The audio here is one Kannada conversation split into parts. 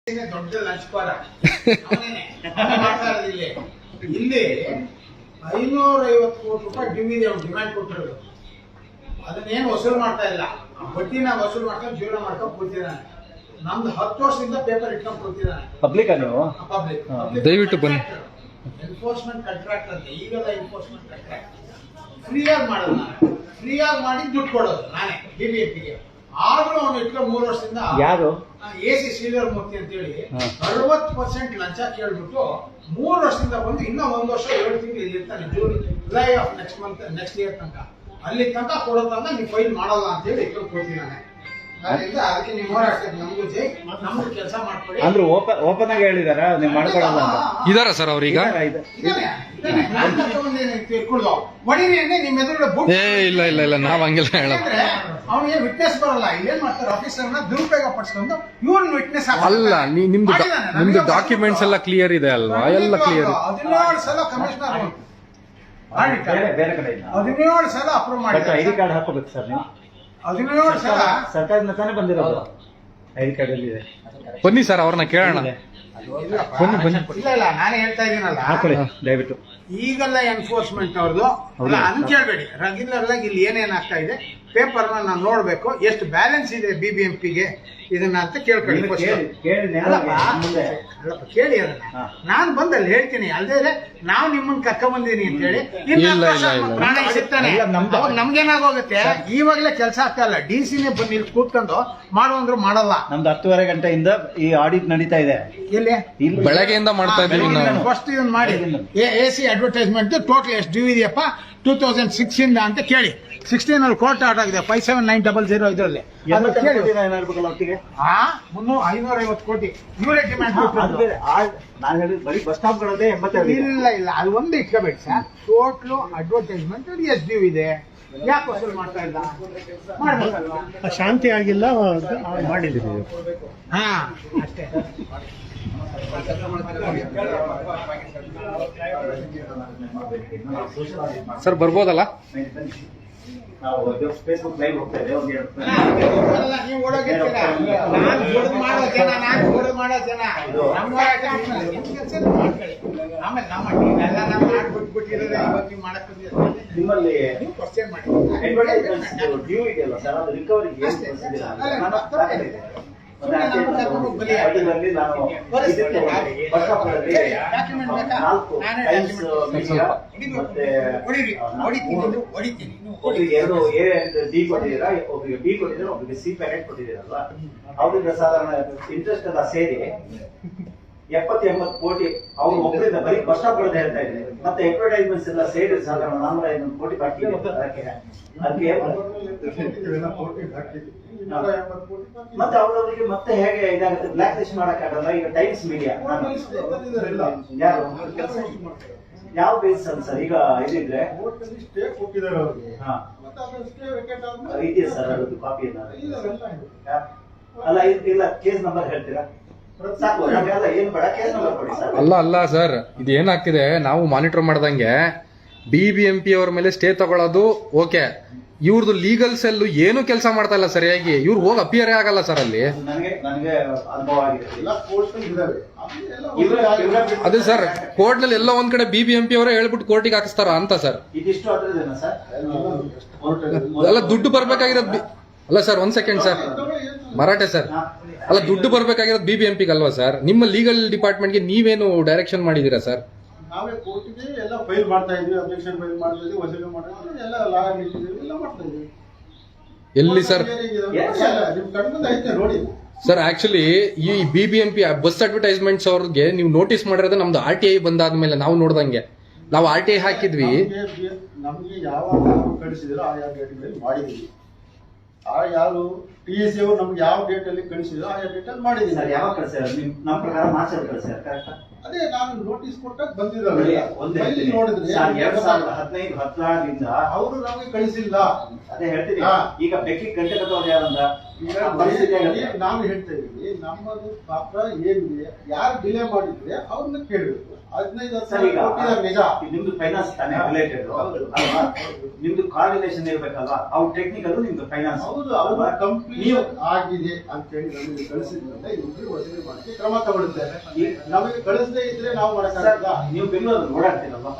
ದೊಡ್ಡ ಲಂಚ್ಕೋರ ಇಲ್ಲಿ 550 ಕೋಟಿ ರೂಪಾಯಿ ಡಿಮ್ಯಾಂಡ್ ಕೊಟ್ಟಿರೋದು. ಅದನ್ನೇನು ವಸೂಲು ಮಾಡ್ತಾ ಇಲ್ಲ, ಬಡ್ಡಿನ ವಸೂಲು ಮಾಡ್ಕೊಂಡು ಜೀವನ ಮಾಡ್ಕೊಂಡು ಕೂತಿದ್ದಾನೆ. ನಮ್ದು 10 ವರ್ಷದಿಂದ ಪೇಪರ್ ಇಟ್ಕೊಂಡು ಕೂತಿದ್ದಾನೆ. ಪಬ್ಲಿಕ್ ದಯವಿಟ್ಟು ಬನ್ನಿ. ಎನ್ಫೋರ್ಸ್ಮೆಂಟ್ ಕಾಂಟ್ರಾಕ್ಟ್ ಅಂತ ಈಗೆಲ್ಲ ಎನ್ಫೋರ್ಸ್ಮೆಂಟ್ ಕಾಂಟ್ರಾಕ್ಟ್ ಫ್ರೀಯಾಗಿ ಮಾಡೋದು, ನಾನು ಫ್ರೀಯಾಗಿ ಮಾಡಿ ದುಡ್ಡು ಕೊಡೋದು ನಾನೇ BBMPಗೆ. ಆದ್ರೂ ಅವ್ನು ಇಟ್ಕೊಂಡು 3 ವರ್ಷದಿಂದ ಯಾರು AC ಶ್ರೀಧರ್ ಮೂರ್ತಿ ಅಂತೇಳಿ 60% ಲಂಚ ಕೇಳ್ಬಿಟ್ಟು 3 ವರ್ಷದಿಂದ ಬಂದು ಇನ್ನೂ 1 ವರ್ಷ 7 ತಿಂಗಳು ಇಲ್ಲಿ ಇರ್ತಾನೆ. ಜುಲೈ ಆಫ್ ನೆಕ್ಸ್ಟ್ ಇಯರ್ ತನಕ ಅಲ್ಲಿ ತನಕ ಕೊಡೋ ತನಕ ನೀವು ಫೈಲ್ ಮಾಡಲ್ಲ ಅಂತೇಳಿ ಇಟ್ಕೊಂಡು ಕೊಡ್ತೀನಿ. ಅದರಿಂದ ಅದಕ್ಕೆ ನೀವು ಹೋರಾಡ್ತೀರಿ, ನಮಗೂ ಕೆಲಸ ಮಾಡ್ಕೊಳ್ಳಿ ಅಂದ್ರೆ ಓಪನ್ ಆಗಿ ಹೇಳಿದಾರ ನೀವು ಮಾಡ್ಕೊಡಲ್ಲ ಅಂತ. ಇದಾರ ಸರ್ ಅವ್ರೀಗ ನಿಮ್ಮ ಎದುರುಗಡೆ ಏ ಇಲ್ಲ ಇಲ್ಲ ಇಲ್ಲ ನಾವ್ ಹಂಗೆಲ್ಲ ಹೇಳೋದು. ಅವನಿಗೆ ವಿಟ್ನೆಸ್ ಬರಲ್ಲ. ಇಲ್ಲೇನ್ ಮಾಡ್ತಾರೆ, ಆಫೀಸರ್ನ ದುರುಪಯೋಗ ಪಡಿಸ್ಕೊಂಡು ಇವ್ರನ್ನ ವಿಟ್ನೆಸ್ ಅಲ್ಲ ನಿಮ್ದು ಡಾಕ್ಯುಮೆಂಟ್ಸ್ ಎಲ್ಲ ಕ್ಲಿಯರ್ ಇದೆ ಅಲ್ವಾ? ಎಲ್ಲ ಕ್ಲಿಯರ್. 17 ಸಲ ಕಮಿಷನರ್ ಬೇರೆ ಕಡೆ 17 ಸಲ ಅಪ್ರೂವ್ ಮಾಡಿ ID ಕಾರ್ಡ್ ಹಾಕೋಬೇಕು ಸರ್ ನೀವು. 17 ಸಲ ಸರ್ಕಾರದಿಂದ ತಾನೇ ಬಂದಿರೋದು. ID ಕಾರ್ಡ್ ಅಲ್ಲಿ ಇದೆ. ಬನ್ನಿ ಸರ್ ಅವ್ರನ್ನ ಕೇಳೋಣ. ಬನ್ನಿ. ಇಲ್ಲ ನಾನೇ ಹೇಳ್ತಾ ಇದ್ದೀನಲ್ಲ, ಹಾಕೊಳ್ಳಿ ದಯವಿಟ್ಟು. ಈಗೆಲ್ಲ ಎನ್ಫೋರ್ಸ್ಮೆಂಟ್ ಅವ್ರದ್ದು ಅಂತ ಕೇಳಬೇಡಿ. ರೆಗ್ಯುಲರ್ ಆಗಿ ಇಲ್ಲಿ ಏನೇನಾಗ್ತಾ ಇದೆ ಪೇಪರ್ನ ನಾನು ನೋಡ್ಬೇಕು, ಎಷ್ಟು ಬ್ಯಾಲೆನ್ಸ್ ಇದೆ BBMPಗೆ ಇದನ್ನ ಅಂತ ಕೇಳ್ಕೊಳ್ಳಿ. ಕೇಳಿ ಅದನ್ನ ನಾನು ಬಂದಲ್ಲಿ ಹೇಳ್ತೀನಿ. ಅಲ್ಲದೆ ನಾವು ನಿಮ್ಮನ್ನ ಕರ್ಕೊಂಡ್ ಬಂದೀನಿ ಅಂತ ಹೇಳಿ ಪ್ರಾಣ ಸಿಗ್ತಾನೆ. ನಮ್ಗೇನಾಗೋಗುತ್ತೆ, ಇವಾಗಲೇ ಕೆಲಸ ಆಗ್ತಾ ಇಲ್ಲ. DC-ನೇ ಬಂದು ಇಲ್ಲಿ ಕೂತ್ಕೊಂಡು ಮಾಡುವಂದ್ರು ಮಾಡಲ್ಲ. ನಮ್ದು 10:30 ಗಂಟೆಯಿಂದ ಈ ಆಡಿಟ್ ನಡೀತಾ ಇದೆ. ಎಲ್ಲಿ ಬೆಳಗ್ಗೆಯಿಂದ ಮಾಡ್ತಾ ಇದ್ದೀವಿ ನಾವು. ಫಸ್ಟ್ ಇದನ್ನ ಮಾಡಿ AC ಅಡ್ವರ್ಟೈಸ್ಮೆಂಟ್ ಟೋಟಲ್ ಎಷ್ಟು ಡ್ಯೂ ಇದೆಯಪ್ಪ 2006 ಇಂದ ಅಂತ ಕೇಳಿ. 16 ಅಲ್ಲಿ ಕೋರ್ಟ್ ಆರ್ಡರ್ ಆಗಿದೆ 57900 ಇದರಲ್ಲಿ. 550 ಕೋಟಿ ಇವರೇ ಡಿಮ್ಯಾಂಡ್. ನಾನು ಹೇಳಿದ್ ಬರೀ ಬಸ್ ಸ್ಟಾಪ್ ಗಳದೇ 82. ಇಲ್ಲ ಅದು ಒಂದು ಇಟ್ಕೋಬೇಡಿ ಸರ್. ಟೋಟಲ್ ಅಡ್ವರ್ಟೈಸ್ಮೆಂಟ್ ಎಷ್ಟು ಡ್ಯೂ ಇದೆ, ಯಾಕೆ ವಸೂಲು ಮಾಡ್ತಾ ಇಲ್ಲ? ಮಾಡ್ಬೇಕಲ್ವಾ? ಶಾಂತಿ ಆಗಿಲ್ಲ ಮಾಡಿದ್ದೀವಿ. ಹಾ ಅಷ್ಟೇ. ಸರ್ ಬರ್ಬೋದಲ್ಲ? ನಾವು ಫೇಸ್ಬುಕ್ ಲೈವ್ ಹೋಗ್ತಾ ಇದೆ. ನೀವು ಓಡೋಗಿರ್ತೀರ, ನಾನು ದುಡ್ಡು ಮಾಡೋ ಜನ, ಆಮೇಲೆ ನಮ್ಮ ಎಲ್ಲ ನಾವು ಮಾಡ್ಬಿಟ್ಬಿಟ್ಟಿರೋದೇ ಇವತ್ತು ಮಾಡಕ್ ನಿಮ್ಮಲ್ಲಿ ನೀವು ಕ್ವಶನ್ ಮಾಡಿ ಡ್ಯೂ ಇದೆಯಲ್ಲ ಸರ್, ಅದು ರಿಕವರಿಗೆ ಎರಡು ಡಿ ಕೊಟ್ಟಿದ್ದೀರಾ, ಒಬ್ಬರಿಗೆ ಬಿ ಕೊಟ್ಟಿದ್ದೀರಾ, ಒಬ್ಬರಿಗೆ ಸಿ ಪ್ಯಾಕೆಟ್ ಕೊಟ್ಟಿದ್ದೀರಲ್ವಾ? ಅವ್ರಿಗೆ ಸಾಧಾರಣ ಇಂಟ್ರೆಸ್ಟ್ ಎಲ್ಲ ಸೇರಿ 70-80 ಕೋಟಿ ಅವ್ರು ಒಬ್ಬರಿಂದ ಬರೀ ಬಸ್ ಸ್ಟಾಪ್ ಗಳನ್ನ ಹೇಳ್ತಾ ಇದ್ದಾರೆ. ಮತ್ತೆ ಅಡ್ವರ್ಟೈಸ್ಮೆಂಟ್ಸ್ ಎಲ್ಲ ಸೇರಿ ಸಾಧಾರಣ 450 ಕೋಟಿ ಬಾಕಿ ಇದೆ. ಅದಕ್ಕೆ ಮತ್ತೆ ಅವರವರಿಗೆ ಮತ್ತೆ ಹೇಗೆ ಇದಾಗುತ್ತೆ, ಬ್ಲಾಕ್ ಲಿಸ್ಟ್ ಮಾಡಕ್ಕಾಗಲ್ಲ. ಈಗ ಟೈಮ್ಸ್ ಮೀಡಿಯಾ ಯಾರು ಯಾವ ಬೇಸ್ ಸರ್ ಈಗ ಇದಿದ್ರೆ ಇದೆಯಾ ಸರ್ ಅದೊಂದು ಕಾಪಿ ಅಲ್ಲ? ಇಲ್ಲ ಕೇಸ್ ನಂಬರ್ ಹೇಳ್ತೀರಾ? ಅಲ್ಲ ಸರ್, ಇದು ಏನಾಗ್ತಿದೆ ನಾವು ಮಾನಿಟರ್ ಮಾಡ್ದಂಗೆ BBMP ಅವ್ರ ಮೇಲೆ ಸ್ಟೇ ತಗೊಳ್ಳೋದು ಓಕೆ, ಇವ್ರದ್ದು ಲೀಗಲ್ ಸೆಲ್ ಏನು ಕೆಲಸ ಮಾಡ್ತಾ ಇಲ್ಲ ಸರಿಯಾಗಿ. ಇವ್ರು ಹೋಗಿ ಅಪಿಯರೇ ಆಗಲ್ಲ ಸರ್ ಅಲ್ಲಿ. ಅದೇ ಸರ್, ಕೋರ್ಟ್ ನಲ್ಲಿ ಎಲ್ಲ ಒಂದ್ ಕಡೆ BBMP ಅವರೇ ಹೇಳ್ಬಿಟ್ಟು ಕೋರ್ಟಿಗೆ ಹಾಕಿಸ್ತಾರ ಅಂತ ಸರ್. ಎಲ್ಲ ದುಡ್ಡು ಬರ್ಬೇಕಾಗಿರೋದು ಅಲ್ಲ sir. 1 second sir, Marathe sir. ಅಲ್ಲ ದುಡ್ಡು ಬರ್ಬೇಕಾಗಿರೋದು BBMPಗೆ ಅಲ್ವಾ ಸರ್? ನಿಮ್ಮ ಲೀಗಲ್ ಡಿಪಾರ್ಟ್ಮೆಂಟ್ಗೆ ನೀವೇನು ಡೈರೆಕ್ಷನ್ ಮಾಡಿದೀರಾ ಸರ್? ನಾವೇ ಕೋರ್ಟ್ಗೆ ಎಲ್ಲ ಫೈಲ್ ಮಾಡ್ತಾ ಇದ್ವಿ, ಅಬ್ಜೆಕ್ಷನ್ ಫೈಲ್ ಮಾಡ್ತಾ ಇದ್ವಿ, ವಸೂಲಿ ಮಾಡ್ತಾ ಎಲ್ಲ ಲಾ ಎಲ್ಲ ಮಾಡ್ತಾ ಇದ್ವಿ. ಎಲ್ಲಿ ಸರ್? ನಿಮ್ ಕಣ್ಮುಂದೆ ಐತೆ ನೋಡಿ ಸರ್. ಆಕ್ಚುಲಿ ಈ BBMP ಬಸ್ ಅಡ್ವರ್ಟೈಸ್ಮೆಂಟ್ಸ್ ಅವ್ರಿಗೆ ನೀವು ನೋಟಿಸ್ ಮಾಡಿರೋದು ನಮ್ದು RTI ಬಂದಾದ್ಮೇಲೆ ನಾವು ನೋಡ್ದಂಗೆ. ನಾವು RTI ಹಾಕಿದ್ವಿ, ನಮ್ಗೆ ಯಾವಾಗ ಕಳಿಸಿದ್ರು ಆ ಡೇಟ್ ಮೇಲೆ ಮಾಡಿದೀವಿ. ಯಾರು TSC ಅವರು ನಮ್ಗೆ ಯಾವ ಡೇಟ್ ಅಲ್ಲಿ ಕಳಿಸಿದ್ರು ಆ ಡೇಟ್ ಅಲ್ಲಿ ಮಾಡಿದೀವಿ. ಯಾವಾಗ ಕಳಿಸ್ಯಾರ? ನಮ್ಮ ಪ್ರಕಾರ ಮಾರ್ಚ್ ಅಲ್ಲಿ ಕಳಿಸ್ಯಾರ. ಕರೆಕ್ಟ್? ಅದೇ ನಾನು ನೋಟಿಸ್ ಕೊಟ್ಟಾಗ ಬಂದಿದ್ದಾರೆ. ನೋಡಿದ್ರೆ 2015-16 ಅವರು ನಮಗೆ ಕಳಿಸಿಲ್ಲ. ಅದೇ ಹೇಳ್ತೀನಿ. ಈಗ ಬೆಕ್ಕಿ ಗಂಟೆ ಕಟ್ಟೋರು ಯಾರಂದ ಈಗ ಪರಿಸ್ಥಿತಿ ಆಗಿದೆ. ನಾವು ಹೇಳ್ತಾ ಇದೀವಿ ನಮ್ಮದು ಪಾತ್ರ ಏನಿದೆ, ಯಾರು ಡಿಲೇ ಮಾಡಿದ್ರೆ ಅವ್ರನ್ನ ಕೇಳಬೇಕು. 15 ಸರ್, ಈಗ ಕೊಟ್ಟಿದ್ದಾರೆ ನಿಜ. ನಿಮ್ದು ಫೈನಾನ್ಸ್ ತಾನೇ ರಿಲೇಟೆಡ್ ಹೌದು. ಅಲ್ವಾ? ನಿಮ್ದು ಕೋಆರ್ಡಿನೇಷನ್ ಇರ್ಬೇಕಲ್ವಾ? ಅವ್ರ ಟೆಕ್ನಿಕಲ್ ನಿಮ್ದು ಫೈನಾನ್ಸ್. ಹೌದು, ಅವ್ರ ಕಂಪ್ಲೀಟ್ ಆಗಿದೆ ಅಂತ ಹೇಳಿ ನಮಗೆ ಕಳಿಸಿದ್ರೆ ಇವ್ರಿಗೆ ವಸೂಲಿ ಮಾಡಿ ಕ್ರಮ ತಗೊಳ್ಳುತ್ತೇವೆ. ನಮಗೆ ಕಳಿಸದೇ ಇದ್ರೆ ನಾವು ಮಾಡಕ್ಕಾಗಲ್ಲ. ನೀವು ಬೆಂಗಳೂರಲ್ಲಿ ಓಡಾಡ್ತೀರಲ್ವಾ?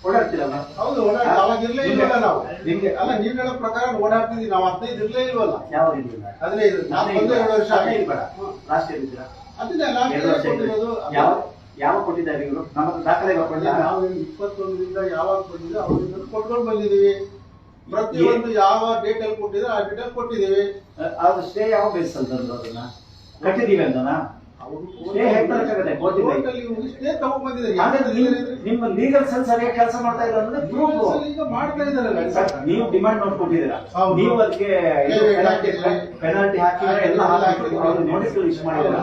ಓಡಾಡ್ತೀರಲ್ಲ? ಹೌದು, ಅವಾಗ ಇರ್ಲೇ ಇಲ್ವಲ್ಲ ನಾವು. ನಿಮ್ಗೆ ಅಲ್ಲ, ನೀವ್ ಹೇಳೋ ಪ್ರಕಾರ ಓಡಾಡ್ತಿದ್ವಿ ನಾವು. 15 ಇರ್ಲೇ ಇಲ್ವಲ್ಲ. ಯಾವಾಗ ಇರ್ಲಿಲ್ಲ? 15 ನಾವು ಬಂದು 2 ವರ್ಷ ಹದಿನೈದು ಬೇಡ. ಲಾಸ್ಟ್ ಇಯರ್ ಇದ್ದೀರಾ? ಅದನ್ನೇ ನಾವು 2 ವರ್ಷ ಕೊಟ್ಟಿರೋದು. ಯಾವ ಕೊಟ್ಟಿದ್ದಾರೆ ಇವರು? ನಮ್ಮ ದಾಖಲೆ ಕೊಟ್ಟಿಲ್ಲ. ನಾವು 21ರಿಂದ ಯಾವಾಗ ಕೊಟ್ಟಿದ್ವಿ ಅವ್ರಿಂದ ಕೊಟ್ಕೊಂಡು ಬಂದಿದೀವಿ. ಪ್ರತಿಯೊಂದು ಯಾವ ಡೇಟ್ ಅಲ್ಲಿ ಕೊಟ್ಟಿದ್ರೆ ಆ ಡೇಟ್ ಅಲ್ಲಿ ಕೊಟ್ಟಿದ್ದೀವಿ. ಅದು ಸ್ಟೇ ಯಾವ ಬೇಸ್ ಅಂತ ಅದನ್ನ ಕಟ್ಟಿದೀವಿ ಅಂತನಾ? ಸ್ಟೇ ಹೇಗೆ ತರಕಾಗತ್ತೆ? ಗೊತ್ತಿಲ್ಲ. ಸ್ಟೇ ತಗೊಂಡ್ಬಂದಿದ್ದಾರೆ. ಹಾಗಾದ್ರೆ ನಿಮ್ಮ ಲೀಗಲ್ ಸೆಲ್ ಸರಿಯಾಗಿ ಕೆಲಸ ಮಾಡ್ತಾ ಇಲ್ಲ ಅಂದ್ರೆ ಪ್ರೂಫ್ ಈಗ ಮಾಡ್ತಾ ಇದ್ದಾರಲ್ಲ. ನೀವು ಡಿಮಾಂಡ್ ನೋಟ್ ಕೊಟ್ಟಿದ್ದೀರಾ, ಹೌದು. ನೀವು ಅದಕ್ಕೆ ಪೆನಾಲ್ಟಿ ಹಾಕಿದ್ರೆ ಎಲ್ಲ ಹಾಕಿದ್ರು, ಅವ್ರು ನೋಟಿಸ್ ಇಶ್ಯೂ ಮಾಡಿದ್ರ,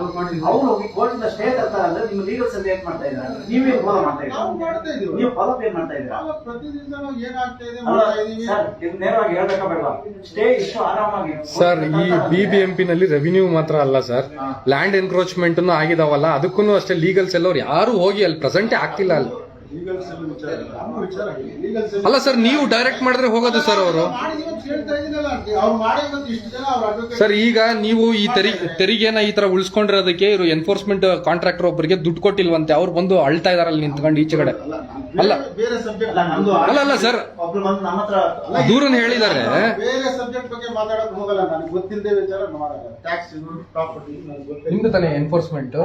ಅವ್ರು ಹೋಗಿ ಕೋರ್ಟ್ ಸ್ಟೇ ತರ್ತಾರ ಅಂದ್ರೆ ನಿಮ್ಮ ಲೀಗಲ್ ಸೆಲ್ ಏನ್ ಮಾಡ್ತಾ ಇದ್ದೀರಾ? ನೀವೇ ಫಾಲೋ ಮಾಡ್ತಾ ನಾವು ಇದ್ದೀರಾ? ಮಾಡ್ತಾ ಇದೀವಿ. ನೀವು ಫಾಲೋ ಏನ್ ಮಾಡ್ತಾ ಇದ್ದೀರಾ? ಪ್ರತಿದಿನ ನಾವು ಏನಾಗ್ತಾ ಇದೆ ಅಲ್ಲ ಮಾಡ್ತಾ ಇದೀವಿ. ಸರ್, ಇದು ನೇರವಾಗಿ ಹೇಳ್ಬೇಕಾ ಬೇಡವಾ? ಸ್ಟೇ ಇಷ್ಟು ಆರಾಮಾಗಿ ಸರ್, ಈ BBMP ನಲ್ಲಿ ರೆವಿನ್ಯೂ ಮಾತ್ರ ಅಲ್ಲ ಸರ್, ಲ್ಯಾಂಡ್ ಎನ್ಕ್ರೋಚ್ಮೆಂಟ್ ಆಗಿದಾವಲ್ಲ, ಅದಕ್ಕೂ ಅಷ್ಟೇ ಲೀಗಲ್ ಸೆಲ್ ಅವ್ರು ಯಾರು ಹೋಗಿ ಅಲ್ಲಿ ಪ್ರೆಸೆಂಟೇ ಆಗ್ತಿಲ್ಲ ಅಲ್ಲಿ. ಲೀಗಲ್ ಸೆಲ್ ವಿಚಾರ ನಮ್ಮ ವಿಚಾರ ಲೀಗಲ್ ಸೆಲ್ ಅಲ್ಲ ಸರ್, ನೀವು ಡೈರೆಕ್ಟ್ ಮಾಡಿದ್ರೆ ಹೋಗೋದು ಸರ್ ಅವರು. ಮಾಡಿದೀವಿ ಅಂತ ಹೇಳ್ತಾ ಇದೀನಲ್ಲ. ಅವ್ರು ಮಾಡಿದಂತ ಇಷ್ಟು ಜನ ಅವ್ರ ಅಡ್ವೊಕೇಟ್. ಸರ್, ಈಗ ನೀವು ಈ ತೆರಿಗೆನ ಈ ತರ ಉಳಿಸ್ಕೊಂಡಿರೋದಕ್ಕೆ ಇವರು ಎನ್ಫೋರ್ಸ್ಮೆಂಟ್ ಕಾಂಟ್ರಾಕ್ಟರ್ ಒಬ್ಬರಿಗೆ ದುಡ್ಡು ಕೊಟ್ಟಿಲ್ವಂತೆ, ಅವ್ರು ಬಂದು ಅಳ್ತಾ ಇದಾರಲ್ಲಿ ನಿಂತ್ಕೊಂಡು ಈಚೆ ಕಡೆ. ಅಲ್ಲ ಬೇರೆ ಸಬ್ಜೆಕ್ಟ್ ಅಲ್ಲ, ನಮ್ದು ಅಲ್ಲ ಸರ್, ಒಬ್ರು ಬಂದು ನಮ್ಮ ಹತ್ರ ದೂರನ್ ಹೇಳಿದ್ದಾರೆ. ಬೇರೆ ಸಬ್ಜೆಕ್ಟ್ ಬಗ್ಗೆ ಮಾತಾಡಕ್ ಹೋಗಲ್ಲ. ನನಗೆ ಗೊತ್ತಿಲ್ಲದೆ ವಿಚಾರ ಮಾಡಲ್ಲ. ಟ್ಯಾಕ್ಸ್ ಪ್ರಾಪರ್ಟಿ ನನಗೆ ಗೊತ್ತಿಲ್ಲ. ನಿಮ್ದು ತಾನೇ ಎನ್ಫೋರ್ಸ್ಮೆಂಟ್.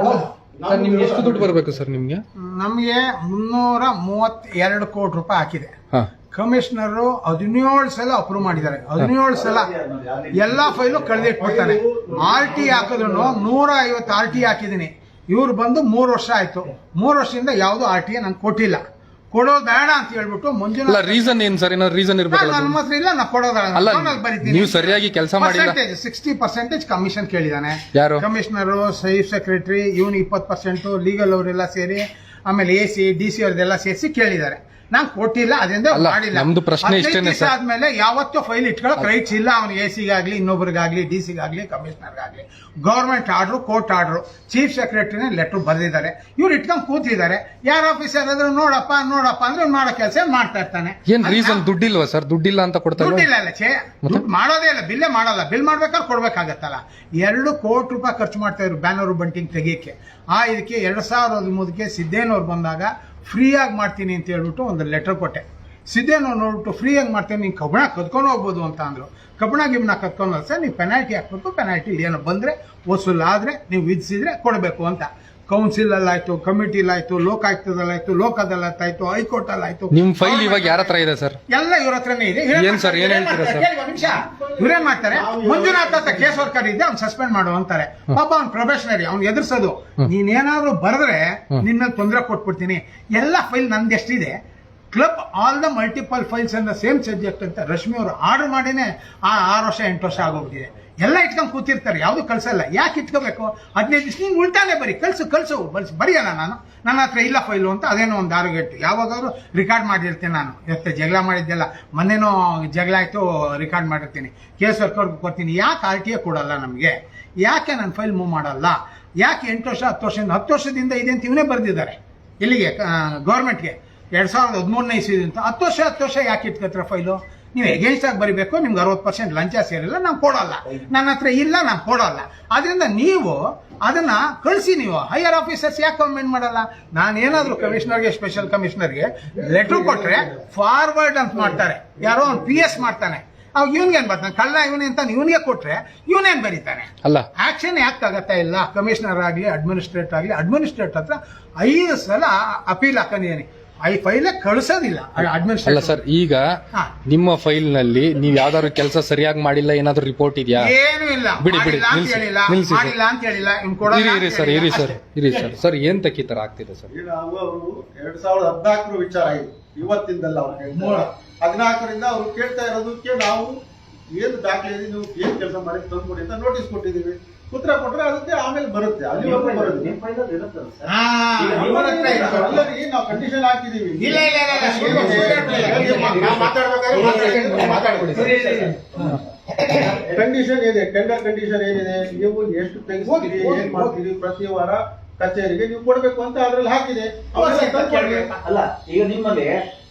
ಸರ್, ನಿಮ್ಗೆ ಎಷ್ಟು ದುಡ್ಡು ಬರಬೇಕು ಸರ್? ನಿಮ್ಗೆ ನಮಗೆ 332 ಕೋಟಿ ರೂಪಾಯಿ ಹಾಕಿದೆ. ಹಾ. ಕಮಿಷನರ್ 17 ಸಲ ಅಪ್ರೂವ್ ಮಾಡಿದ್ದಾರೆ. 17 ಸಲ ಎಲ್ಲಾ ಫೈಲು ಕಳೆದಿಟ್ಬಿಡ್ತಾನೆ. RT ಹಾಕಿದ್ರು 150 RT ಹಾಕಿದೀನಿ. ಇವ್ರು ಬಂದು 3 ವರ್ಷ ಆಯ್ತು. 3 ವರ್ಷದಿಂದ ಯಾವ್ದು RT ನಂಗೆ ಕೊಟ್ಟಿಲ್ಲ. ಕೊಡೋದು ಬೇಡ ಅಂತ ಹೇಳ್ಬಿಟ್ಟು ಅಲ್ಲ, ಮಂಜುನಾಥ್ ರೀಸನ್ ಏನ್ ಸರ್? ಏನಾದ್ರು ರೀಸನ್ ಇರ್ಬೇಕಲ್ಲ. ನನ್ನ ಹತ್ರ ಇಲ್ಲ, ನಾ ಕೊಡೋದ ಅಲ್ಲ, ನೀವು ಸರಿಯಾಗಿ ಕೆಲಸ ಮಾಡಿಲ್ಲ. 60% ಕಮಿಷನ್ ಕೇಳಿದಾನೆ. ಯಾರು? ಕಮಿಷನರ್, ಚೀಫ್ ಸೆಕ್ರೆಟರಿ, ಇವನು 20%, ಲೀಗಲ್ ಅವರೆಲ್ಲ ಸೇರಿ, ಆಮೇಲೆ AC DC ಅವ್ರದೆಲ್ಲ ಸೇರಿಸಿ ಕೇಳಿದ್ದಾರೆ. ನಾನು ಕೊಟ್ಟಿಲ್ಲ, ಅದರಿಂದ ಅಲ್ಲ, ಮಾಡಿಲ್ಲ. ನಮ್ದು ಪ್ರಶ್ನೆ ಇಷ್ಟೇನೆ ಸರ್. ಆದ್ಮೇಲೆ ಯಾವತ್ತೂ ಫೈಲ್ ಇಟ್ಕೊಳ್ಳೋ ರೈಟ್ಸ್ ಇಲ್ಲ ಅವ್ನಿಗೆ. ACಗಾಗ್ಲಿ, ಇನ್ನೊಬ್ರಿಗಾಗ್ಲಿ, DC-ಗಾಗ್ಲಿ, ಕಮಿಷನರ್ಗಾಗ್ಲಿ. Government order, court order, chief ಸೆಕ್ರೆಟರಿನ ಲೆಟರ್ ಬರೆದಿದ್ದಾರೆ. ಇವ್ರು ಇಟ್ಕೊಂಡು ಕೂತಿದ್ದಾರೆ. ಯಾರ ಆಫೀಸರ್ ಆದ್ರೂ ನೋಡಪ್ಪ ಅಂದ್ರೆ ಮಾಡೋ ಕೆಲಸ ಮಾಡ್ತಾ ಇರ್ತಾನೆ. ಏನ್ ರೀಸನ್? ದುಡ್ಡಿಲ್ವಾ ಸರ್? ದುಡ್ಡಿಲ್ಲ ಅಂತ ಕೊಡ್ತಾರೆ. ದುಡ್ಡಿಲ್ಲ ಅಲ್ಲ, ದುಡ್ಡು ಮಾಡೋದೇ ಇಲ್ಲ, ಬಿಲ್ಲೇ ಮಾಡಲ್ಲ. ಬಿಲ್ ಮಾಡ್ಬೇಕಾದ್ರೆ ಕೊಡ್ಬೇಕಾಗತ್ತಲ್ಲ. 2 ಕೋಟಿ ರೂಪಾಯಿ ಖರ್ಚು ಮಾಡ್ತಾ ಇದ್ರು ಬ್ಯಾನರ್ ಬಂಟಿಂಗ್ ತೆಗಿಯಕ್ಕೆ. ಇದಕ್ಕೆ 2013ಕ್ಕೆ ಸಿದ್ದೇನವ್ರು ಬಂದಾಗ ಫ್ರೀ ಆಗಿ ಮಾಡ್ತೀನಿ ಅಂತ ಹೇಳ್ಬಿಟ್ಟು ಒಂದು ಲೆಟರ್ ಕೊಟ್ಟೆ. ಸಿದ್ದೇನವ್ರು ನೋಡ್ಬಿಟ್ಟು ಫ್ರೀ ಆಗಿ ಮಾಡ್ತೀನಿ, ನೀವು ಕಬ್ಬಣ ಕದ್ಕೊಂಡು ಹೋಗ್ಬೋದು ಅಂತ ಅಂದ್ರು. ಕಬ್ಬಣ ಗಿಬ್ಬಣ ಕದ್ಕೊಂಡು ಸರ್, ನೀವು ಪೆನಾಲ್ಟಿ ಹಾಕ್ಬೇಕು, ಪೆನಾಲ್ಟಿ ಏನೋ ಬಂದ್ರೆ ವಸೂಲಾದ್ರೆ ನೀವು ವಿಧಿಸಿದ್ರೆ ಕೊಡಬೇಕು ಅಂತ. ಕೌನ್ಸಿಲ್ ಅಲ್ಲಾಯ್ತು, ಕಮಿಟಿಲಾಯ್ತು, ಲೋಕಾಯುಕ್ತದಲ್ಲಾಯ್ತು, ಲೋಕದಲ್ಲಾಯ್ತು, ಹೈಕೋರ್ಟ್ ಅಲ್ಲಾಯ್ತು. ನಿಮ್ ಫೈಲ್ ಇವಾಗ ಯಾರ ಹತ್ರ ಇದೆ ಸರ್? ಎಲ್ಲ ಇವ್ರ ಹತ್ರನೇ ಇದೆ. ಏನ್ ಸರ್, ಏನ್ ಹೇಳ್ತೀರಾ ಸರ್? ಕೇಳಿ ಒಂದ್ ನಿಮಿಷ. ಇವ್ರೇನ್ ಮಾಡ್ತಾರೆ, ಮಂಜುನಾಥ್ ಅಂತ ಕೇಸ್ ವರ್ಕರ್ ಇದ್ದೆ, ಅವ್ನು ಸಸ್ಪೆಂಡ್ ಮಾಡು ಅಂತಾರೆ. ಪಾಪ ಅವ್ನು ಪ್ರೊಬೇಷನರಿ, ಅವ್ನು ಎದುರಿಸೋದು. ನೀನೇನಾದ್ರೂ ಬರೆದ್ರೆ ನಿನ್ನ ತೊಂದರೆ ಕೊಟ್ಬಿಡ್ತೀನಿ. ಎಲ್ಲ ಫೈಲ್ ನಂದು ಎಷ್ಟಿದೆ, club all the multiple files and the same subject ಅಂತ ರಶ್ಮಿ ಅವರು ಆರ್ಡರ್ ಮಾಡಿನೇ 6 ವರ್ಷ 8 ವರ್ಷ ಆಗೋಗ್ಬಿಟ್ಟಿದೆ. ಎಲ್ಲ ಇಟ್ಕೊಂಡು ಕೂತಿರ್ತಾರೆ, ಯಾವ್ದು ಕಳ್ಸಲ್ಲ. ಯಾಕೆ ಇಟ್ಕೋಬೇಕು? 15 ದಿವಸ ನೀನು ಉಳ್ತಾನೆ ಬರೀ ಕಳ್ಸು ಬರೆಯಲ್ಲ. ನನ್ನ ಹತ್ರ ಇಲ್ಲ ಫೈಲು ಅಂತ ಅದೇನೋ ಒಂದು ಆರೋಗ್ಯಟ್ಟು ಯಾವಾಗಾದ್ರೂ ರೆಕಾರ್ಡ್ ಮಾಡಿರ್ತೀನಿ. ನಾನು ಇವತ್ತು ಜಗಳ ಮಾಡಿದ್ದೆಲ್ಲ, ಮೊನ್ನೆನೋ ಜಗಳ ಆಯ್ತು, ರೆಕಾರ್ಡ್ ಮಾಡಿರ್ತೀನಿ. ಕೇಸ್ ವರ್ಕರ್ಗೆ ಕೊಡ್ತೀನಿ. ಯಾಕೆ RTA ಕೊಡಲ್ಲ ನಮಗೆ? ಯಾಕೆ ನನ್ನ ಫೈಲ್ ಮೂವ್ ಮಾಡಲ್ಲ? ಯಾಕೆ 8 ವರ್ಷ 10 ವರ್ಷದಿಂದ 10 ವರ್ಷದಿಂದ ಇದೆ ಅಂತ ಇವನೇ ಬರೆದಿದ್ದಾರೆ ಇಲ್ಲಿಗೆ ಗೌರ್ಮೆಂಟ್ಗೆ. 2013ನೇ ಇಸ್ವಿ ಅಂತ 10 ವರ್ಷ ಯಾಕೆ ಇಟ್ಕೋತ್ರ ಫೈಲು? ನೀವು ಎಗೇನ್ಸ್ಟ್ ಆಗಿ ಬರೀಬೇಕು. ನಿಮ್ಗೆ 60% ಲಂಚ ಸೇರಿಲ್ಲ, ನಾನು ಕೊಡಲ್ಲ. ನನ್ನ ಹತ್ರ ಇಲ್ಲ, ನಾನು ಕೊಡಲ್ಲ. ಆದ್ರಿಂದ ನೀವು ಅದನ್ನ ಕಳಿಸಿ. ನೀವು ಹೈಯರ್ ಆಫೀಸರ್ಸ್ ಯಾಕೆ ಕಮೆಂಟ್ ಮಾಡಲ್ಲ? ನಾನೇನಾದ್ರೂ ಕಮಿಷನರ್ಗೆ, ಸ್ಪೆಷಲ್ ಕಮಿಷನರ್ಗೆ ಲೆಟರ್ ಕೊಟ್ರೆ ಫಾರ್ವರ್ಡ್ ಅಂತ ಮಾಡ್ತಾರೆ. ಯಾರೋ ಅವ್ನು PS ಮಾಡ್ತಾನೆ. ಅವಾಗ ಇವನ್ಗೇನ್ ಬರ್ತಾನೆ, ಕಳ್ಳ ಇವನೇ ಅಂತ ಇವನಿಗೆ ಕೊಟ್ರೆ ಇವನೇನ್ ಬರೀತಾನೆ? ಅಲ್ಲ, ಆಕ್ಷನ್ ಯಾಕೆ ಆಗತ್ತಾ ಇಲ್ಲ? ಕಮಿಷನರ್ ಆಗಲಿ, ಅಡ್ಮಿನಿಸ್ಟ್ರೇಟರ್ ಆಗಲಿ, ಅಡ್ಮಿನಿಸ್ಟ್ರೇಟರ್ ಹತ್ರ 5 ಸಲ ಅಪೀಲ್ ಹಾಕೊಂಡಿದ್ದೀನಿ. ಫೈಲ್ ಕಳಿಸೋದಿಲ್ಲ ಅಲ್ಲ ಅಡ್ಮಿನಿಸ್ಟ್ರೇಟರ್. ಸರ್, ಈಗ ನಿಮ್ಮ ಫೈಲ್ ನಲ್ಲಿ ನೀವು ಯಾವ್ದಾದ್ರು ಕೆಲಸ ಸರಿಯಾಗಿ ಮಾಡಿಲ್ಲ, ಏನಾದ್ರು ರಿಪೋರ್ಟ್ ಇದೆಯಾ? ಏನು ಇಲ್ಲ. ಬಿಡಿ ಮಾಡಿಲ್ಲ ಅಂತ ನಿಲ್ಸಿ ಹೇಳಿಲ್ಲ, ನಿಲ್ಸಿ ಮಾಡಿಲ್ಲ ಸರ್. ಅಂತ ಹೇಳಿಲ್ಲ, ಇವ್ನು ಕೊಡಲ್ಲ ಅಂತ ಇರಿ ಹೇಳಿಲ್ಲ. ಸರ್ ಸರ್ ಏನ್ ತಕ್ಕಿ ತರ ಆಗ್ತಿದೆ ಸರ್? ಈಗ ಅವರು 2014 ವಿಚಾರ ಇದು, ಇವತ್ತಿಂದಲ್ಲ. ಅವ್ರು ಹೇಳ್ತಾರೆ 14ರಿಂದ ಅವ್ರು ಕೇಳ್ತಾ ಇರೋದಕ್ಕೆ ನಾವು ಏನು ದಾಖಲೆ ಇದೆ, ನೀವು ಏನ್ ಕೆಲಸ ಮಾಡಿ ತಂದ್ಕೊಡಿ ಅಂತ ನೋಟಿಸ್ ಕೊಟ್ಟಿದ್ದೀವಿ. ಉತ್ತರ ಕೊಟ್ರೆ ಅದಕ್ಕೆ ಆಮೇಲೆ ಬರುತ್ತೆ, ಅಲ್ಲಿವರೆಗೂ ಬರುತ್ತೆ. ನಿಮ್ಮ ಫೈಲಲ್ಲಿ ಇರುತ್ತಲ್ಲ ಸರ್? ಹಾ, ಅವ್ರ ಹತ್ರ ಇದೆ. ಅಲ್ಲಲ್ಲಿ ನಾವು ಕಂಡೀಷನ್ ಹಾಕಿದೀವಿ. ಇಲ್ಲ, ನಾವು ಮಾತಾಡ್ಬೇಕಾದ್ರೆ ಮಾತಾಡ್ಬಿಡಿ. ಕಂಡೀಷನ್ ಇದೆ, ಟೆಂಡರ್ ಕಂಡೀಷನ್ ಏನಿದೆ, ನೀವು ಎಷ್ಟು ತೆಗೆಸ್ತೀರಿ, ಏನ್ ಮಾಡ್ತೀರಿ, ಪ್ರತಿ ವಾರ ಕಚೇರಿಗೆ ನೀವು ಕೊಡ್ಬೇಕು ಅಂತ ಅದ್ರಲ್ಲಿ ಹಾಕಿದೆ. ಅಲ್ಲ, ಈಗ ನಿಮ್ಮಲ್ಲಿ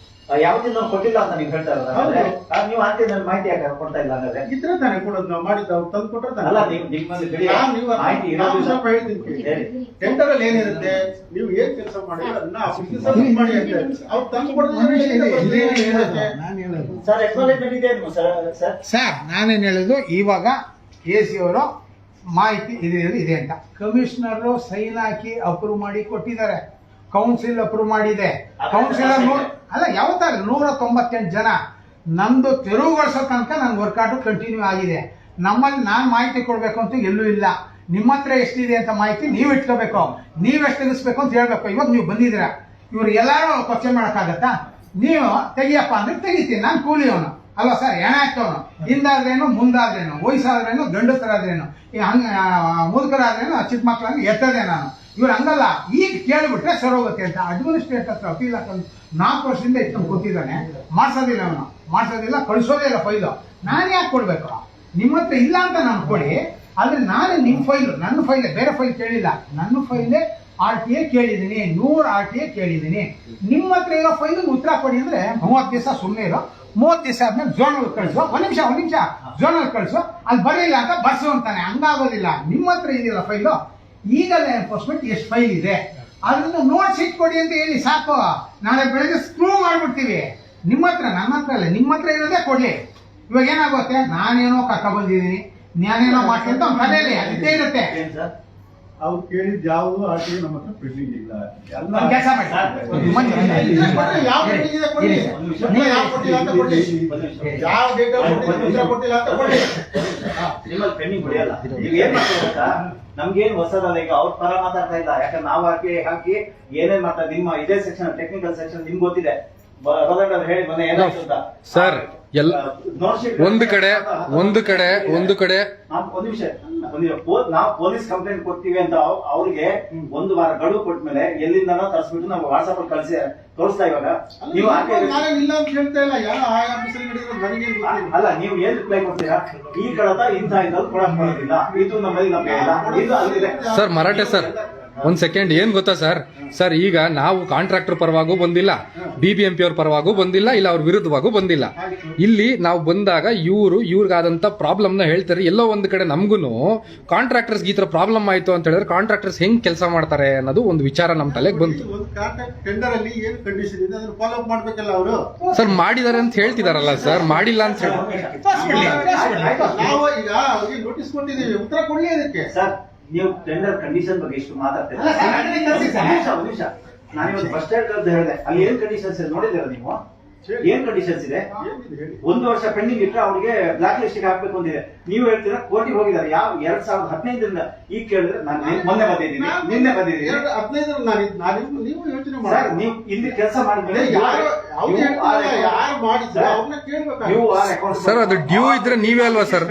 ಯಾವ್ದಿನ ಕೊಟ್ಟಿಲ್ಲ ಅಂತ ನೀವು ಹೇಳ್ತಾ ಇರೋದಾದ್ರೆ ನೀವು ಹಾಕಿ ನನ್ನ ಮಾಹಿತಿ ಯಾಕೆ ಕೊಡ್ತಾ ಇಲ್ಲ ಹಾಗಾದ್ರೆ? ಇದ್ರೆ ತಾನೇ ಕೊಡೋದು, ನಾವು ಮಾಡಿದ್ದು ಅವ್ರು ತಂದು ಕೊಟ್ಟರೆ ಅಲ್ಲ, ನಿಮ್ಮಲ್ಲಿ ಬಿಡಿ ಮಾಹಿತಿ ನಾವು ಇರೋದು. ಸ್ವಲ್ಪ ಹೇಳ್ತೀನಿ. ಟೆಂಡರ್ ಅಲ್ಲಿ ಏನಿರುತ್ತೆ, ನೀವು ಏನ್ ಕೆಲಸ ಮಾಡಿ ಅದನ್ನ submit ಮಾಡಿ ಅಂತ ಅವ್ರು ತಂದು ಸರ್ ಎಕ್ನಾಲೇಜ್ಮೆಂಟ್ ಇದೆ ಅಲ್ವಾ ಸರ್? ಸರ್ ನಾನೇನು ಹೇಳೋದು, ಇವಾಗ AC ಅವರು ಮಾಹಿತಿ ಇದೆ ಅಂತ ಕಮಿಷನರ್ ಸೈನ್ ಹಾಕಿ ಅಪ್ರೂವ್ ಮಾಡಿ ಕೊಟ್ಟಿದ್ದಾರೆ, ಕೌನ್ಸಿಲ್ ಅಪ್ರೂವ್ ಮಾಡಿದೆ. ಕೌನ್ಸಿಲರ್ ಅಲ್ಲ ಯಾವತ್ತಾಗ 198 ಜನ ನಮ್ದು ತೆರವುಗೊಳಿಸೋ ತನಕ ನನ್ನ ವರ್ಕೌಟ್ ಕಂಟಿನ್ಯೂ ಆಗಿದೆ. ನಮ್ಮಲ್ಲಿ ನಾನು ಮಾಹಿತಿ ಕೊಡ್ಬೇಕು ಅಂತ ಎಲ್ಲೂ ಇಲ್ಲ. ನಿಮ್ಮ ಹತ್ರ ಎಷ್ಟಿದೆ ಅಂತ ಮಾಹಿತಿ ನೀವು ಇಟ್ಕೋಬೇಕು, ನೀವೆಷ್ಟು ತೆಗಿಸ್ಬೇಕು ಅಂತ ಹೇಳ್ಬೇಕು. ಇವಾಗ ನೀವು ಬಂದಿದ್ದೀರಾ, ಇವ್ರು ಎಲ್ಲಾರು ಕ್ವಶನ್ ಮಾಡಕ್ಕಾಗತ್ತಾ? ನೀವು ತೆಗಿಯಪ್ಪ ಅಂದ್ರೆ ತೆಗಿತೀನಿ, ನಾನು ಕೂಲಿಯವನು ಅಲ್ವಾ ಸರ್, ಹೆಣ ಹಾಕ್ತವನು. ಹಿಂದಾದ್ರೇನು ಮುಂದಾದ್ರೇನು, ವಯಸ್ಸಾದ್ರೇನು ಗಂಡಸರಾದ್ರೇನು, ಮುದುಕರಾದ್ರೇನು ಚಿಕ್ಕ ಮಕ್ಕಳನ್ನು ಎತ್ತದೆ ನಾನು. ಇವ್ರು ಹಂಗಲ್ಲ, ಈಗ ಕೇಳಿಬಿಟ್ರೆ ಸರೋಗುತ್ತೆ ಅಂತ. ಅಡ್ಮಿನಿಸ್ಟ್ರೇಟರ್ ಹತ್ರ ಅಪೀಲ್ ಹಾಕೊಂಡು 4 ವರ್ಷದಿಂದ ಇಟ್ಕೊಂಡು ಕೂತಿದ್ದಾನೆ, ಮಾಡ್ಸೋದಿಲ್ಲ ಅವನು, ಮಾಡ್ಸೋದಿಲ್ಲ, ಕಳಿಸೋದೇ ಇಲ್ಲ ಫೈಲು. ನಾನು ಯಾಕೆ ಕೊಡ್ಬೇಕು? ನಿಮ್ಮ ಹತ್ರ ಇಲ್ಲ ಅಂತ ನಾನು ಕೊಡಿ, ಆದ್ರೆ ನಾನು ನಿಮ್ಮ ಫೈಲು, ನನ್ನ ಫೈಲೇ, ಬೇರೆ ಫೈಲ್ ಕೇಳಿಲ್ಲ, ನನ್ನ ಫೈಲೇ RTA ಕೇಳಿದ್ದೀನಿ, 100 RTA ಕೇಳಿದ್ದೀನಿ. ನಿಮ್ಮ ಹತ್ರ ಇರೋ ಫೈಲಿಗೆ ಉತ್ತರ ಕೊಡಿ ಅಂದ್ರೆ 30 ದಿವಸ ಸುಮ್ಮನೆ ಇರೋ, 30 ದಿವಸ ಆದ್ಮೇಲೆ ಝೋನಲ್ ಕಳಿಸು, ಒಂದ್ ನಿಮಿಷ ಝೋನಲ್ ಕಳಿಸು, ಅಲ್ಲಿ ಬರಲಿಲ್ಲ ಅಂತ ಬರ್ಸು ಅಂತಾನೆ. ಹಂಗಾಗೋದಿಲ್ಲ. ನಿಮ್ಮ ಹತ್ರ ಇದೆಯಲ್ಲ ಫೈಲು, ಈಗಲೇ ಎನ್ಫೋರ್ಸ್ಮೆಂಟ್ ಎಷ್ಟು ಫೈಲ್ ಇದೆ ಅದನ್ನ ನೋಟ್ಸ್ ಇಟ್ಕೊಡಿ ಅಂತ ಹೇಳಿ ಸಾಕು. ನಾಳೆ ಬೆಳಗ್ಗೆ ಸ್ಕ್ರೂ ಮಾಡ್ಬಿಡ್ತೀವಿ. ನಿಮ್ಮ ಹತ್ರ, ನನ್ನ ಹತ್ರ ಅಲ್ಲ, ನಿಮ್ಮ ಹತ್ರ ಇರೋದೇ ಕೊಡ್ಲಿ. ಇವಾಗ ಏನಾಗುತ್ತೆ, ನಾನೇನೋ ಕಕ್ಕ ಬಂದಿದ್ದೀನಿ, ನಾನೇನೋ ಮಾಡ್ತೀನಿ ಅಂತ ಅವ್ನ ಕಥೆಯಲ್ಲಿ ಅದೇ ಇರುತ್ತೆ. ಅವ್ರು ಕೇಳಿದ್ ಯಾವ್ದು RTA ನಮ್ಮ ಹತ್ರ ಪೆಂಡಿಂಗ್ ಇಲ್ಲ. ಒಂದ್ ಕೆಲಸ ಮಾಡಿ, ಯಾವ ಪೆಂಡಿಂಗ್ ಇದೆ ಕೊಡಿ, ಯಾವ ಕೊಟ್ಟಿಲ್ಲ ಅಂತ ಕೊಡಿ, ಯಾವ ಡೇಟಾ ಕೊಟ್ಟಿಲ್ಲ ಅಂತ ಕೊಡಿ. ನಿಮ್ಮಲ್ಲಿ ಪೆಂಡಿಂಗ್ ಹೊಡೆಯಲ್ಲ. ನೀವು ಏನ್ ಮಾಡ್ತಾ ನಮ್ಗೇನು ಹೊಸದಲ್ಲ, ಈಗ ಅವ್ರ ಪರ ಮಾತಾಡ್ತಾ ಇಲ್ಲ. ಯಾಕಂದ್ರೆ ನಾವು ಹಾಕಿ ಏನೇನ್ ಮಾಡ್ತಾ ನಿಮ್ಮ ಇದೇ ಸೆಕ್ಷನ್, ಟೆಕ್ನಿಕಲ್ ಸೆಕ್ಷನ್ ನಿಮ್ಗೆ ಗೊತ್ತಿದೆ. ಹೇಳಿ ಮೊನ್ನೆ ಏನಾಯ್ತು ಅಂತ ಸರ್. ಒಂದು ಕಡೆ ಒಂದು ನಿಮಿಷ, ನಾವು ಪೊಲೀಸ್ ಕಂಪ್ಲೇಂಟ್ ಕೊಡ್ತೀವಿ ಅಂತ ಅವ್ರಿಗೆ 1 ವಾರ ಗಡುವು ಕೊಟ್ಮೇಲೆ ಎಲ್ಲಿಂದನೋ ತರಿಸ್ಬಿಟ್ಟು ನಾವು ವಾಟ್ಸ್ಆಪ್ ಅಲ್ಲಿ ಕಳಿಸಿ ತೋರಿಸ್ತಾ. ಇವಾಗ ನೀವು ಇಲ್ಲ ಅಂತ ಹೇಳ್ತಾ ಇಲ್ಲ, ಯಾವ ಆಫೀಸಲ್ಲಿ ನಡೆಯೋದು ನನಗೆ ಅಲ್ಲ, ನೀವು ಏನ್ ರಿಪ್ಲೈ ಕೊಡ್ತೀರಾ? ಈ ಕಡತ ಇಂಥ ಇದ್ದಲ್ಲಿ ಕೊಡಕ್ ಬರೋದಿಲ್ಲ, ಇದು ನಮ್ಮಲ್ಲಿ ಲಭ್ಯ ಇಲ್ಲ, ಇದು ಅಲ್ಲಿದೆ. ಸರ್ ಮರಾಠೆ ಸರ್, ಒಂದ್ ಸೆಕೆಂಡ್, ಏನ್ ಗೊತ್ತಾ ಸರ್, ಈಗ ನಾವು ಕಾಂಟ್ರಾಕ್ಟರ್ ಪರವಾಗೂ ಬಂದಿಲ್ಲ, BBMP ಅವ್ರ ಪರವಾಗೂ ಬಂದಿಲ್ಲ, ಇಲ್ಲ ಅವ್ರ ವಿರುದ್ಧವಾಗೂ ಬಂದಿಲ್ಲ. ಇಲ್ಲಿ ನಾವು ಬಂದಾಗ ಇವ್ರಿಗಾದಂತ ಪ್ರಾಬ್ಲಮ್ ನ ಹೇಳ್ತಾರೆ. ಎಲ್ಲೋ ಒಂದ್ ಕಡೆ ನಮ್ಗುನು ಕಾಂಟ್ರಾಕ್ಟರ್ಸ್ ಈ ತರ ಪ್ರಾಬ್ಲಮ್ ಆಯ್ತು ಅಂತ ಹೇಳಿದ್ರೆ ಕಾಂಟ್ರಾಕ್ಟರ್ಸ್ ಹೆಂಗ್ ಕೆಲಸ ಮಾಡ್ತಾರೆ ಅನ್ನೋದು ಒಂದು ವಿಚಾರ ನಮ್ ತಲೆಗೆ ಬಂತು. ಒಂದು ಕಾಂಟ್ರಾಕ್ಟ್ ಟೆಂಡರ್ ಅಲ್ಲಿ ಏನು ಕಂಡೀಷನ್ ಇದೆ ಅದನ್ನ ಫಾಲೋ ಅಪ್ ಮಾಡ್ಬೇಕಲ್ಲ ಅವರು. ಸರ್ ಮಾಡಿದಾರೆ ಅಂತ ಹೇಳ್ತಿದಾರಲ್ಲ ಸರ್, ಮಾಡಿಲ್ಲ ಅಂತ ಹೇಳಿ ನಾವು ಈಗ ಅವ್ರಿಗೆ ನೋಟಿಸ್ ಕೊಟ್ಟಿದ್ದೀವಿ, ಉತ್ತರ ಕೊಡ್ಲಿ ಅದಕ್ಕೆ. ಸರ್, ನೀವು ಟೆಂಡರ್ ಕಂಡೀಷನ್ ಬಗ್ಗೆ ಇಷ್ಟು ಮಾತಾಡ್ತೀರಾ? ನಿಮಿಷ, ನಾನಿವತ್ತು ಬಸ್ ಸ್ಟ್ಯಾಂಡ್ ಹೇಳಿದೆ, ಅಲ್ಲಿ ಏನ್ ಕಂಡೀಷನ್ಸ್ ಇದೆ ನೋಡಿದ್ದೀರಾ ನೀವು? ಏನ್ ಕಂಡೀಷನ್ಸ್ ಇದೆ? 1 ವರ್ಷ ಪೆಂಡಿಂಗ್ ಇಟ್ಟರೆ ಅವ್ರಿಗೆ ಬ್ಲಾಕ್ ಲಿಸ್ಟ್ ಗೆ ಹಾಕ್ಬೇಕು ಅಂತಿದೆ. ನೀವು ಹೇಳ್ತೀರಾ ಕೋರ್ಟಿಗೆ ಹೋಗಿದ್ದಾರೆ. ಯಾವ 2015ರಿಂದ ಈಗ ಕೇಳಿದ್ರೆ ನಾನು ಮೊನ್ನೆ ಬಂದಿದ್ದೀನಿ, ನಿನ್ನೆ ಬಂದಿದ್ದೀನಿ. 2015 ನೀವು ಯೋಚನೆ ಮಾಡಿ, ನೀವು ಇಲ್ಲಿ ಕೆಲಸ ಮಾಡಿದ್ರೆ ಯಾರು ಮಾಡಿದ್ರೆ ಅವ್ರನ್ನ ಕೇಳ್ಬೇಕು ಸರ್. ಅದು ಡ್ಯೂ ಇದ್ರೆ ನೀವೇ ಅಲ್ವಾ ಸರ್?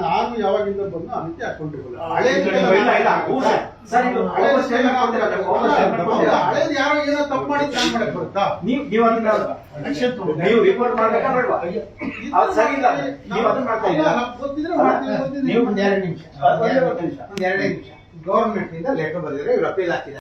ನಾನು ಯಾವಾಗಿಂದ ಬಂದು ಅದಕ್ಕೆ ಅಕೌಂಟ್ ಹಳೇದು ಯಾರೋ ಏನೋ ತಪ್ಪು ಮಾಡಿ ಪ್ಲಾನ್ ಮಾಡಕ್ ಬರುತ್ತಾ? ನೀವು ರಿಪೋರ್ಟ್ ಮಾಡ್ಬೇಕಾ ಬೇಡವಾ? ಅದು ಸರಿ ಇಲ್ಲ, ನೀವು ಅದನ್ನ ಮಾಡ್ತಾ ಇಲ್ಲ. ಗೊತ್ತಿದ್ರೆ ಮಾಡ್ತೀವಿ. ಒಂದೆರಡು ನಿಮಿಷ ಗವರ್ಮೆಂಟ್ ನಿಂದ ಲೆಟರ್ ಬರೆದಿದ್ರೆ ಇವ್ರು ಅಪೀಲ್ ಹಾಕಿದ್ದಾರೆ.